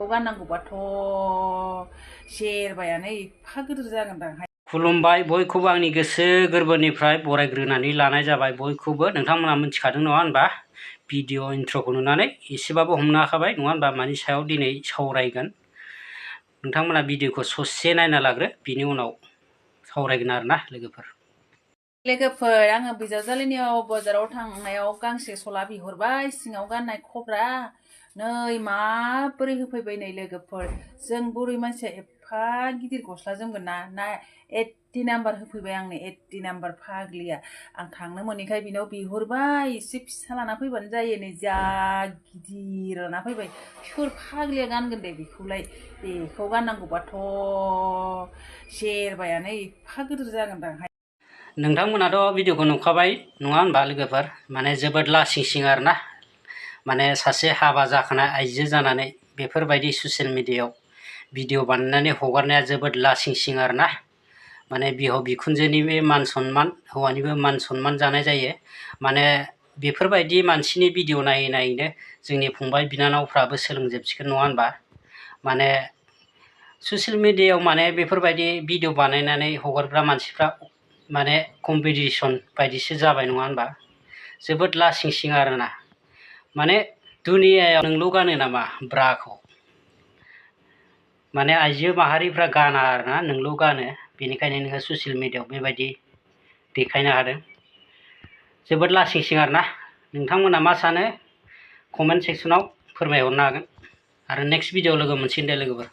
गाननांगौबाथ' जेरबायानो एफा गिदिर जागोनदां। खुलुमबाय बयखौबो आंनि गोसो गोरबोनिफ्राय बरायग्रोनानै लानाय जाबाय बयखौबो। नोंथांमोना मिथिखादों नङा होनबा भिडिअ इन्ट्र'खौ नुनानै एसेबाबो हमनो हाखाबाय नङा होनबा मानि सायाव दिनै सावरायगोन। नोंथांमोना भिडिअखौ ससे नायना लाग्रो बिनि उनाव सावरायगोन आरोना लोगोफोर। आङो बिजावजालिनियाव बाजाराव थांनायाव गांसे सला बिहरबाय सिङाव गाननाय कब्रा नै माबोरै होफैबाय नै लोगोफोर। जों बुरै मानसिया एफा गिदिर गस्ला जोमगोन ना 80 नाम्बार होफैबाय आंनो 80 नाम्बार फाग्लिया। आं थांनो मोनैखाय बिनाव बिहरबाय एसे फिसा लाना फैबानो जायो नै जा गिदिर लाना फैबाय। सोर फाग्लिया गानगोन दे बेखौलाय। बेखौ गाननांगौबाथ' जेरबायानो एफा गिदिर जागोनदां। नोंथांमोनाथ' भिडिअखौ नुखाबाय नङा होनबा लोगोफोर माने जोबोद लासिंसिं आरोना माने सासे हाबा जाखानाय आइजो जानानै बेफोरबायदि ससियेल मिडियायाव भिडिअ बानायनानै हगारनाया जोबोद लासिंसिं आरोना माने बिहाव बिखुनजोनिबो मान सनमान हौवानिबो मान सनमान जानाय जायो। माने बेफोरबायदि मानसिनि भिडिअ नायै नायैनो जोंनि फंबाय बिनानावफ्राबो सोलोंजोबसिगोन नङा होनबा। माने ससियेल मिडियायाव माने बेफोरबायदि भिडिअ बानायनानै हगारग्रा मानसिफ्रा माने कम्पिटिसन बायदिसो जाबाय नङा होनबा। जोबोद लासिंसिं आरोना माने दुनियायाव नोंल' गानो नामा ब्राखौ माने आइजो माहारिफ्रा गाना आरोना नोंल' गानो। बेनिखायनो नोङो ससियेल मिडियायाव बेबायदि देखायनो हादों। जोबोद लासिंसिं आरोना। नोंथांमोना मा सानो कमेन्ट सेक्सनाव फोरमायहरनो हागोन आरो नेक्स्ट भिडिअ लोगो मोनसिगोन दे लोगोफोर।